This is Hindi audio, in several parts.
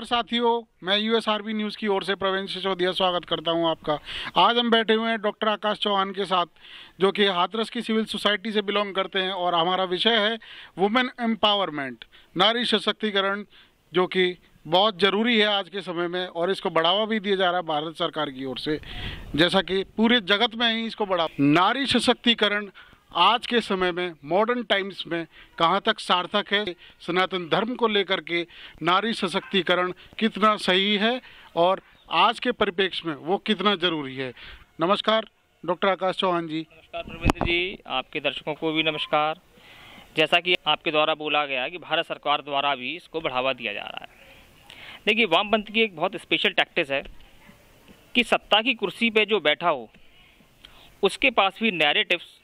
नमस्कार साथियों, मैं यूएसआरबी न्यूज़ की ओर से प्रवीण सिसोदिया स्वागत करता हूं आपका। आज हम बैठे हुए हैं डॉक्टर आकाश चौहान के साथ, जो कि हाथरस की सिविल सोसाइटी से बिलोंग करते हैं, और हमारा विषय है वुमेन एम्पावरमेंट, नारी सशक्तिकरण, जो कि बहुत ज़रूरी है आज के समय में, और इसको बढ़ावा भी दिया जा रहा है भारत सरकार की ओर से, जैसा कि पूरे जगत में ही इसको बढ़ावा। नारी सशक्तिकरण आज के समय में, मॉडर्न टाइम्स में कहाँ तक सार्थक है, सनातन धर्म को लेकर के नारी सशक्तिकरण कितना सही है और आज के परिप्रेक्ष्य में वो कितना जरूरी है। नमस्कार डॉक्टर आकाश चौहान जी। नमस्कार प्रवीण जी, आपके दर्शकों को भी नमस्कार। जैसा कि आपके द्वारा बोला गया कि भारत सरकार द्वारा भी इसको बढ़ावा दिया जा रहा है। देखिए, वामपंथ की एक बहुत स्पेशल टैक्टिस है कि सत्ता की कुर्सी पे जो बैठा हो उसके पास भी नैरेटिव्स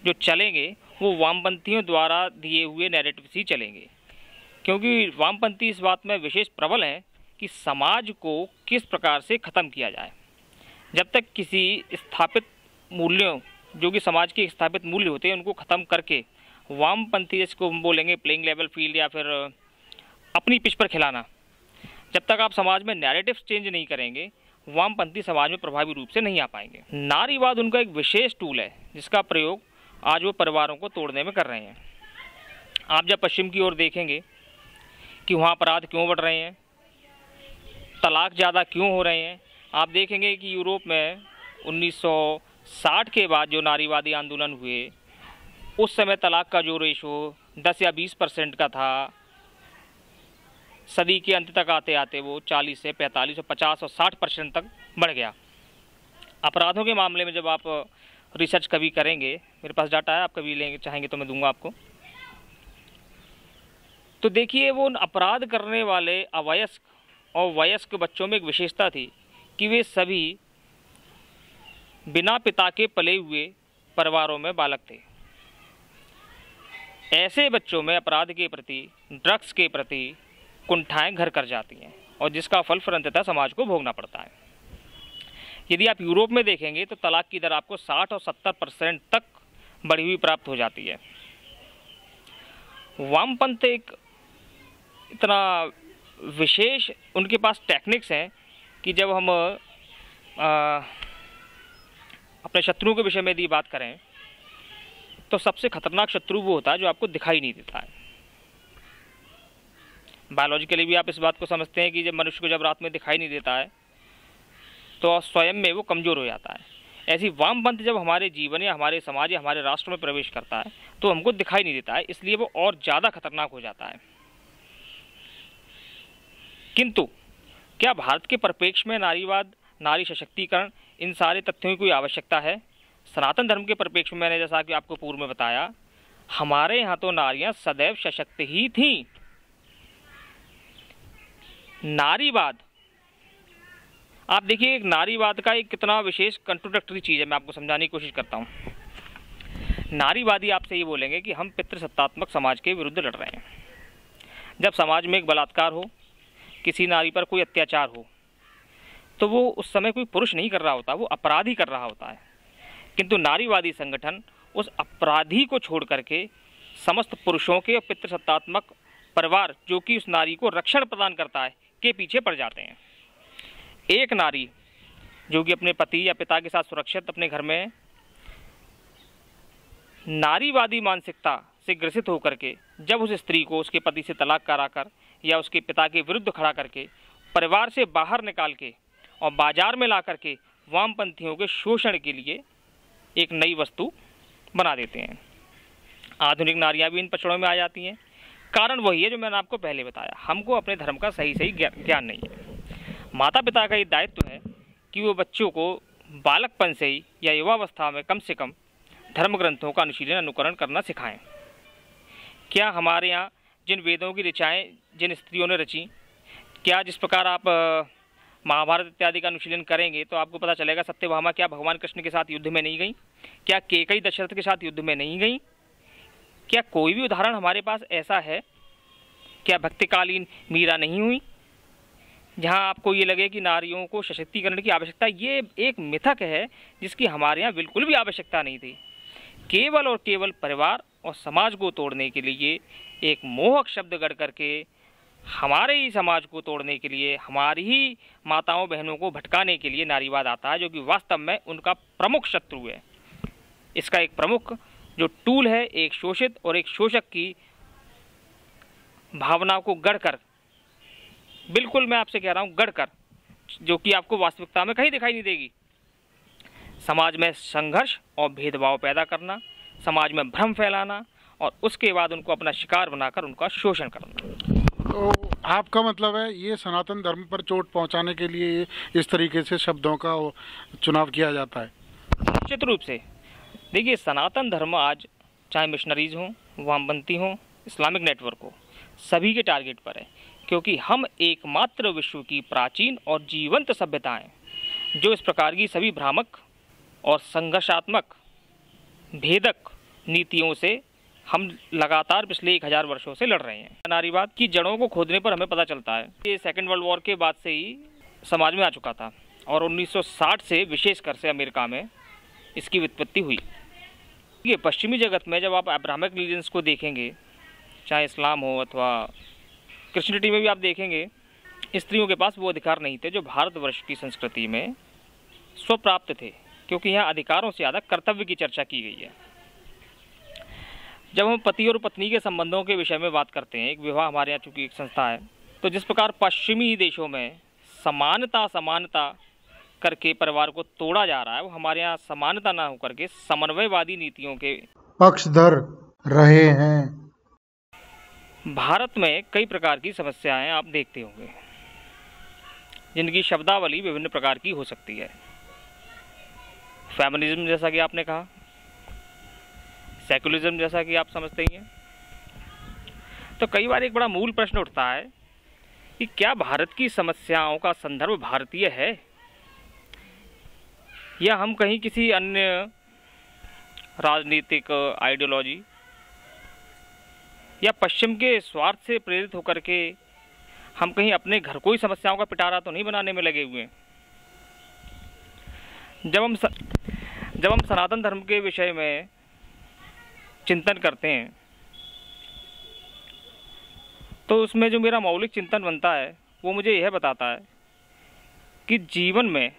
जो चलेंगे वो वामपंथियों द्वारा दिए हुए नैरेटिव्स ही चलेंगे, क्योंकि वामपंथी इस बात में विशेष प्रबल हैं कि समाज को किस प्रकार से ख़त्म किया जाए। जब तक किसी स्थापित मूल्यों, जो कि समाज के स्थापित मूल्य होते हैं, उनको ख़त्म करके वामपंथी, जिसको हम बोलेंगे प्लेइंग लेवल फील्ड या फिर अपनी पिच पर खिलाना, जब तक आप समाज में नैरेटिव्स चेंज नहीं करेंगे, वामपंथी समाज में प्रभावी रूप से नहीं आ पाएंगे। नारीवाद उनका एक विशेष टूल है जिसका प्रयोग आज वो परिवारों को तोड़ने में कर रहे हैं। आप जब पश्चिम की ओर देखेंगे कि वहाँ अपराध क्यों बढ़ रहे हैं, तलाक ज़्यादा क्यों हो रहे हैं, आप देखेंगे कि यूरोप में 1960 के बाद जो नारीवादी आंदोलन हुए, उस समय तलाक का जो रेशो 10 या 20% का था, सदी के अंत तक आते आते वो 40 से 45 और 50 और 60% तक बढ़ गया। अपराधों के मामले में जब आप रिसर्च कभी करेंगे, मेरे पास डाटा है, आप कभी लेंगे चाहेंगे तो मैं दूंगा आपको, तो देखिए वो अपराध करने वाले अवयस्क और वयस्क बच्चों में एक विशेषता थी कि वे सभी बिना पिता के पले हुए परिवारों में बालक थे। ऐसे बच्चों में अपराध के प्रति, ड्रग्स के प्रति कुंठाएं घर कर जाती हैं, और जिसका फल फिर अंततः समाज को भोगना पड़ता है। यदि आप यूरोप में देखेंगे तो तलाक की दर आपको 60 और 70% तक बढ़ी हुई प्राप्त हो जाती है। वामपंथ एक इतना विशेष, उनके पास टेक्निक्स हैं कि जब हम अपने शत्रुओं के विषय में यदि बात करें तो सबसे खतरनाक शत्रु वो होता है जो आपको दिखाई नहीं देता है। बायोलॉजिकली भी आप इस बात को समझते हैं कि जब मनुष्य को जब रात में दिखाई नहीं देता है तो स्वयं में वो कमज़ोर हो जाता है। ऐसी वामपंथ जब हमारे जीवन या हमारे समाज या हमारे राष्ट्र में प्रवेश करता है तो हमको दिखाई नहीं देता है, इसलिए वो और ज़्यादा खतरनाक हो जाता है। किंतु क्या भारत के परिप्रेक्ष्य में नारीवाद, नारी सशक्तिकरण, इन सारे तथ्यों की कोई आवश्यकता है? सनातन धर्म के परिप्रेक्ष्य में मैंने जैसा कि आपको पूर्व में बताया, हमारे यहाँ तो नारियाँ सदैव सशक्त ही थीं। नारीवाद, आप देखिए, एक नारीवाद का एक कितना विशेष कंट्रोडक्टरी चीज़ है, मैं आपको समझाने की कोशिश करता हूँ। नारीवादी आपसे ये बोलेंगे कि हम पितृसत्तात्मक समाज के विरुद्ध लड़ रहे हैं। जब समाज में एक बलात्कार हो, किसी नारी पर कोई अत्याचार हो, तो वो उस समय कोई पुरुष नहीं कर रहा होता, वो अपराधी कर रहा होता है। किंतु नारीवादी संगठन उस अपराधी को छोड़ करके समस्त पुरुषों के और पितृसत्तात्मक परिवार, जो कि उस नारी को रक्षण प्रदान करता है, के पीछे पड़ जाते हैं। एक नारी जो कि अपने पति या पिता के साथ सुरक्षित अपने घर में, नारीवादी मानसिकता से ग्रसित होकर के जब उस स्त्री को उसके पति से तलाक कराकर या उसके पिता के विरुद्ध खड़ा करके परिवार से बाहर निकाल के और बाजार में ला करके वामपंथियों के शोषण के लिए एक नई वस्तु बना देते हैं, आधुनिक नारियां भी इन पछड़ों में आ जाती हैं। कारण वही है जो मैंने आपको पहले बताया, हमको अपने धर्म का सही ज्ञान नहीं है। माता पिता का ये दायित्व है कि वो बच्चों को बालकपन से ही या युवावस्था में कम से कम धर्म ग्रंथों का अनुशीलन, अनुकरण करना सिखाएं। क्या हमारे यहाँ जिन वेदों की ऋचाएँ जिन स्त्रियों ने रची, क्या जिस प्रकार आप महाभारत इत्यादि का अनुशीलन करेंगे तो आपको पता चलेगा सत्यभामा क्या भगवान कृष्ण के साथ युद्ध में नहीं गई? क्या केकई दशरथ के साथ युद्ध में नहीं गई? क्या कोई भी उदाहरण हमारे पास ऐसा है? क्या भक्तिकालीन मीरा नहीं हुई? जहां आपको ये लगे कि नारियों को सशक्तिकरण की आवश्यकता, ये एक मिथक है जिसकी हमारे यहाँ बिल्कुल भी आवश्यकता नहीं थी। केवल और केवल परिवार और समाज को तोड़ने के लिए एक मोहक शब्द गढ़ करके हमारे ही समाज को तोड़ने के लिए, हमारी ही माताओं बहनों को भटकाने के लिए नारीवाद आता है, जो कि वास्तव में उनका प्रमुख शत्रु है। इसका एक प्रमुख जो टूल है, एक शोषित और एक शोषक की भावनाओं को गढ़कर, बिल्कुल मैं आपसे कह रहा हूँ गढ़कर, जो कि आपको वास्तविकता में कहीं दिखाई नहीं देगी, समाज में संघर्ष और भेदभाव पैदा करना, समाज में भ्रम फैलाना और उसके बाद उनको अपना शिकार बनाकर उनका शोषण करना। तो आपका मतलब है ये सनातन धर्म पर चोट पहुंचाने के लिए इस तरीके से शब्दों का चुनाव किया जाता है? निश्चित रूप से। देखिए, सनातन धर्म आज चाहे मिशनरीज हों, वामपंथी हों, इस्लामिक नेटवर्क हो, सभी के टारगेट पर है, क्योंकि हम एकमात्र विश्व की प्राचीन और जीवंत सभ्यता हैं जो इस प्रकार की सभी भ्रामक और संघर्षात्मक भेदक नीतियों से हम लगातार पिछले 1000 वर्षों से लड़ रहे हैं। नारीवाद की जड़ों को खोदने पर हमें पता चलता है ये सेकेंड वर्ल्ड वॉर के बाद से ही समाज में आ चुका था और 1960 से विशेषकर से अमेरिका में इसकी व्युत्पत्ति हुई। ये पश्चिमी जगत में जब आप अब्राहमिक रिलीजन्स को देखेंगे, चाहे इस्लाम हो अथवा क्रिश्चियनिटी में भी आप देखेंगे, स्त्रियों के पास वो अधिकार नहीं थे जो भारतवर्ष की संस्कृति में स्वप्राप्त थे, क्योंकि यहाँ अधिकारों से ज़्यादा कर्तव्य की चर्चा की गई है। जब हम पति और पत्नी के संबंधों के विषय में बात करते हैं, एक विवाह हमारे यहाँ चूँकि एक संस्था है, तो जिस प्रकार पश्चिमी देशों में समानता करके परिवार को तोड़ा जा रहा है, वो हमारे यहाँ समानता ना होकर के समन्वयवादी नीतियों के पक्षधर रहे हैं। भारत में कई प्रकार की समस्याएं आप देखते होंगे, जिनकी शब्दावली विभिन्न प्रकार की हो सकती है। फेमिनिज्म जैसा कि आपने कहा, सेकुलरिज्म जैसा कि आप समझते ही हैं। तो कई बार एक बड़ा मूल प्रश्न उठता है कि क्या भारत की समस्याओं का संदर्भ भारतीय है, या हम कहीं किसी अन्य राजनीतिक आइडियोलॉजी या पश्चिम के स्वार्थ से प्रेरित होकर के हम कहीं अपने घर को ही समस्याओं का पिटारा तो नहीं बनाने में लगे हुए हैं। जब हम सनातन धर्म के विषय में चिंतन करते हैं, तो उसमें जो मेरा मौलिक चिंतन बनता है वो मुझे यह बताता है कि जीवन में,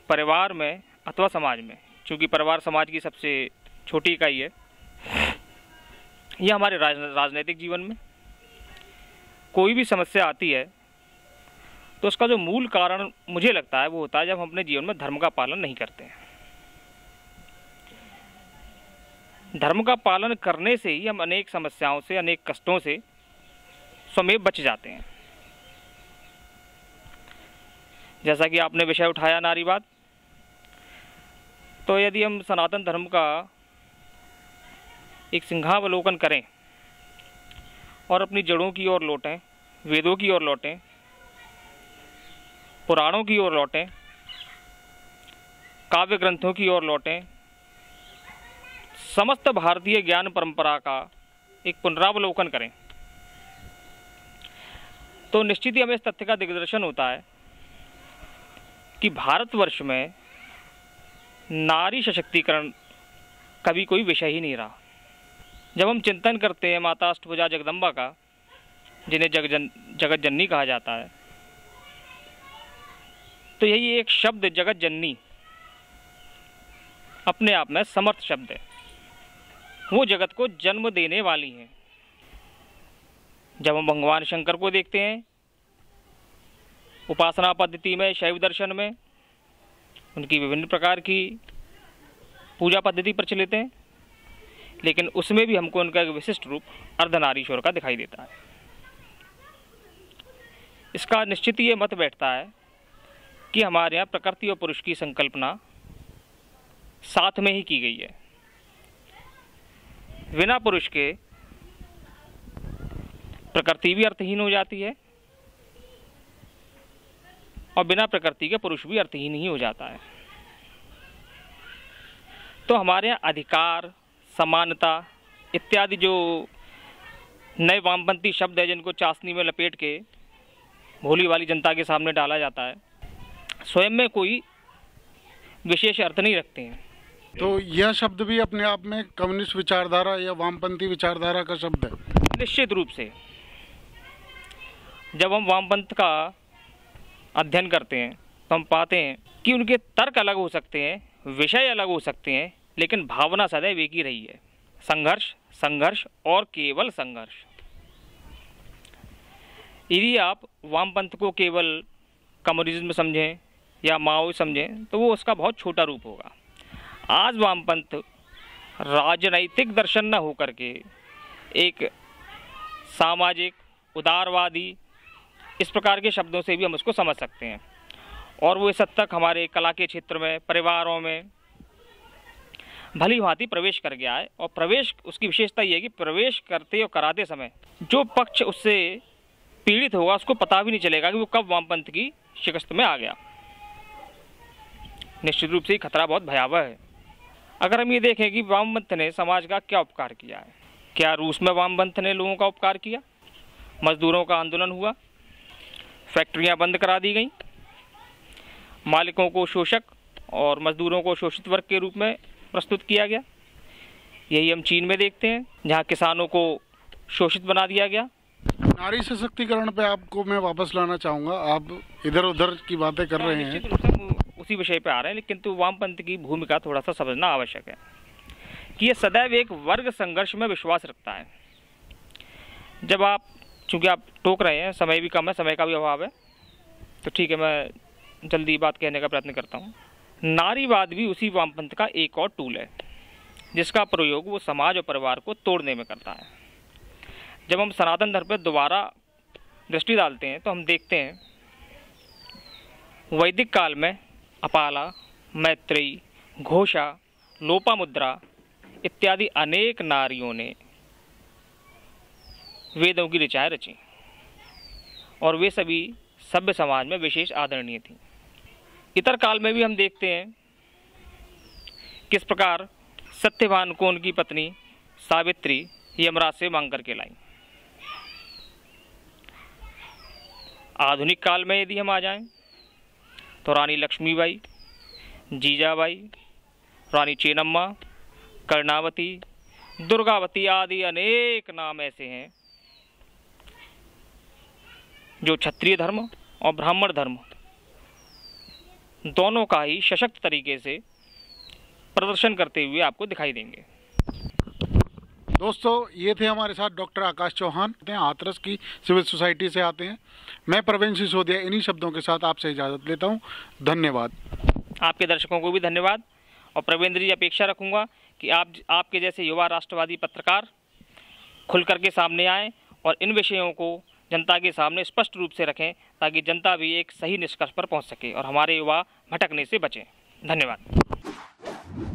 परिवार में अथवा समाज में, चूँकि परिवार समाज की सबसे छोटी इकाई है, यह हमारे राजनीतिक जीवन में कोई भी समस्या आती है तो उसका जो मूल कारण मुझे लगता है वो होता है जब हम अपने जीवन में धर्म का पालन नहीं करते हैं। धर्म का पालन करने से ही हम अनेक समस्याओं से, अनेक कष्टों से स्वयं बच जाते हैं। जैसा कि आपने विषय उठाया नारीवाद, तो यदि हम सनातन धर्म का एक सिंहावलोकन करें और अपनी जड़ों की ओर लौटें, वेदों की ओर लौटें, पुराणों की ओर लौटें, काव्य ग्रंथों की ओर लौटें, समस्त भारतीय ज्ञान परंपरा का एक पुनरावलोकन करें, तो निश्चित ही हमें इस तथ्य का दिग्दर्शन होता है कि भारतवर्ष में नारी सशक्तिकरण कभी कोई विषय ही नहीं रहा। जब हम चिंतन करते हैं माता अष्टभुजा जगदम्बा का, जिन्हें जगत जननी कहा जाता है, तो यही एक शब्द जगत जननी अपने आप में समर्थ शब्द है। वो जगत को जन्म देने वाली हैं। जब हम भगवान शंकर को देखते हैं, उपासना पद्धति में, शैव दर्शन में उनकी विभिन्न प्रकार की पूजा पद्धति प्रचलित है, लेकिन उसमें भी हमको उनका एक विशिष्ट रूप अर्धनारीश्वर का दिखाई देता है। इसका निश्चित ये मत बैठता है कि हमारे यहाँ प्रकृति और पुरुष की संकल्पना साथ में ही की गई है। बिना पुरुष के प्रकृति भी अर्थहीन हो जाती है और बिना प्रकृति के पुरुष भी अर्थहीन ही हो जाता है। तो हमारे यहाँ अधिकार, समानता इत्यादि जो नए वामपंथी शब्द है, जिनको चाशनी में लपेट के भोली वाली जनता के सामने डाला जाता है, स्वयं में कोई विशेष अर्थ नहीं रखते हैं। तो यह शब्द भी अपने आप में कम्युनिस्ट विचारधारा या वामपंथी विचारधारा का शब्द है। निश्चित रूप से जब हम वामपंथ का अध्ययन करते हैं तो हम पाते हैं कि उनके तर्क अलग हो सकते हैं, विषय अलग हो सकते हैं, लेकिन भावना सदैव एक ही रही है, संघर्ष, संघर्ष और केवल संघर्ष। यदि आप वामपंथ को केवल कम्युनिज्म समझें या माओ समझें तो वो उसका बहुत छोटा रूप होगा। आज वामपंथ राजनैतिक दर्शन न होकर के एक सामाजिक, उदारवादी, इस प्रकार के शब्दों से भी हम उसको समझ सकते हैं। और वो इस हद तक हमारे कला के क्षेत्र में, परिवारों में भली भांति प्रवेश कर गया है। और प्रवेश, उसकी विशेषता ये है कि प्रवेश करते और कराते समय जो पक्ष उससे पीड़ित होगा उसको पता भी नहीं चलेगा कि वो कब वामपंथ की शिकस्त में आ गया। निश्चित रूप से खतरा बहुत भयावह है। अगर हम ये देखें कि वामपंथ ने समाज का क्या उपकार किया है, क्या रूस में वामपंथ ने लोगों का उपकार किया? मजदूरों का आंदोलन हुआ, फैक्ट्रियां बंद करा दी गई, मालिकों को शोषक और मजदूरों को शोषित वर्ग के रूप में प्रस्तुत किया गया। यही हम चीन में देखते हैं, जहां किसानों को शोषित बना दिया गया। नारी सशक्तिकरण पे आपको मैं वापस लाना चाहूँगा। आप इधर उधर की बातें कर रहे हैं, उसी विषय पे आ रहे हैं, लेकिन तो वामपंथ की भूमिका थोड़ा सा समझना आवश्यक है कि ये सदैव एक वर्ग संघर्ष में विश्वास रखता है। जब आप, चूंकि आप टोक रहे हैं, समय भी कम है, समय का भी अभाव है, तो ठीक है, मैं जल्दी बात कहने का प्रयत्न करता हूँ। नारीवाद भी उसी वामपंथ का एक और टूल है जिसका प्रयोग वो समाज और परिवार को तोड़ने में करता है। जब हम सनातन धर्म पर दोबारा दृष्टि डालते हैं तो हम देखते हैं वैदिक काल में अपाला, मैत्रेयी, घोषा, लोपामुद्रा इत्यादि अनेक नारियों ने वेदों की ऋचाएँ रची और वे सभी सभ्य समाज में विशेष आदरणीय थी। इतर काल में भी हम देखते हैं किस प्रकार सत्यवान को उनकी पत्नी सावित्री यमराज से मांग करके लाई। आधुनिक काल में यदि हम आ जाएं तो रानी लक्ष्मीबाई, जीजाबाई, रानी चेन्नम्मा, कर्णावती, दुर्गावती आदि अनेक नाम ऐसे हैं जो क्षत्रिय धर्म और ब्राह्मण धर्म दोनों का ही सशक्त तरीके से प्रदर्शन करते हुए आपको दिखाई देंगे। दोस्तों, ये थे हमारे साथ डॉक्टर आकाश चौहान, हाथरस की सिविल सोसाइटी से आते हैं। मैं प्रवीण सिसोदिया इन्हीं शब्दों के साथ आपसे इजाज़त लेता हूँ। धन्यवाद। आपके दर्शकों को भी धन्यवाद। और प्रवीण जी, अपेक्षा रखूँगा कि आपके जैसे युवा राष्ट्रवादी पत्रकार खुल करके सामने आएँ और इन विषयों को जनता के सामने स्पष्ट रूप से रखें ताकि जनता भी एक सही निष्कर्ष पर पहुँच सके और हमारे युवा भटकने से बचें। धन्यवाद।